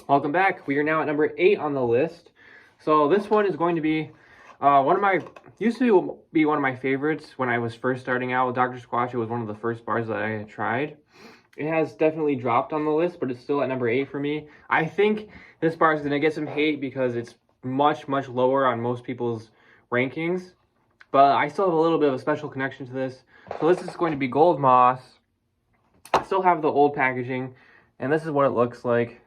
Welcome back. We are now at number 8 on the list. So this one is going to be used to be one of my favorites when I was first starting out with Dr. Squatch. It was one of the first bars that I had tried. It has definitely dropped on the list, but it's still at number 8 for me. I think this bar is going to get some hate because it's much lower on most people's rankings. But I still have a little bit of a special connection to this. So this is going to be Gold Moss. I still have the old packaging, and this is what it looks like.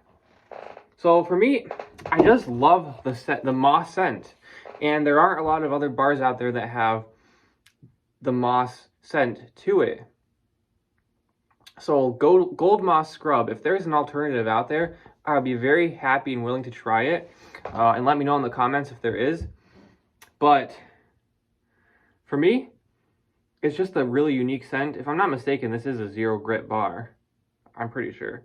So for me, I just love the moss scent, and there aren't a lot of other bars out there that have the moss scent to it. So Gold Moss Scrub, if there's an alternative out there, I'll be very happy and willing to try it, and let me know in the comments if there is. But for me, it's just a really unique scent. If I'm not mistaken, this is a zero grit bar. I'm pretty sure.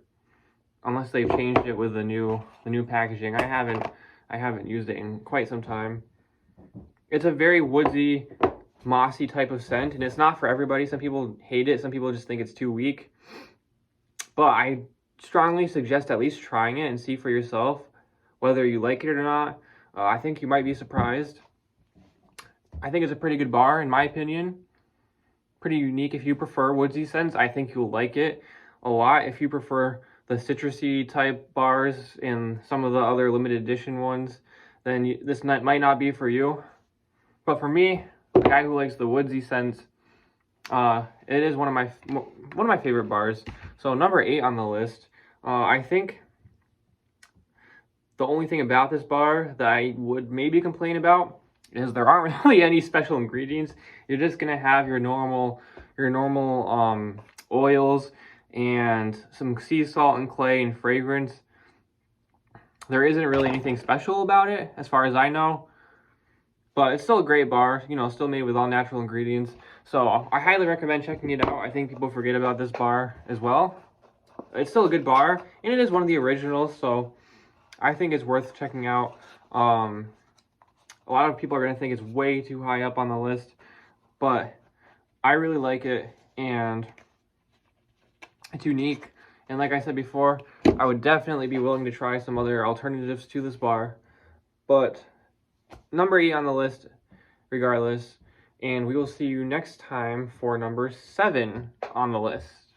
Unless they've changed it with the new packaging. I haven't used it in quite some time. It's a very woodsy, mossy type of scent, and it's not for everybody. Some people hate it. Some people just think it's too weak. But I strongly suggest at least trying it and see for yourself whether you like it or not. I think you might be surprised. I think it's a pretty good bar, in my opinion. Pretty unique. If you prefer woodsy scents, I think you'll like it a lot. If you prefer the citrusy type bars and some of the other limited edition ones, then this might not be for you. But for me, a guy who likes the woodsy scents, it is one of my favorite bars. So number 8 on the list. I think the only thing about this bar that I would maybe complain about is there aren't really any special ingredients. You're just gonna have your normal oils and some sea salt and clay and fragrance. There isn't really anything special about it as far as I know, but it's still a great bar, you know, still made with all natural ingredients. So I highly recommend checking it out. I think people forget about this bar as well. It's still a good bar, and it is one of the originals, so I think it's worth checking out. A lot of people are going to think it's way too high up on the list, but I really like it, and it's unique. And like I said before, I would definitely be willing to try some other alternatives to this bar. But number 8 on the list regardless, and we will see you next time for number 7 on the list.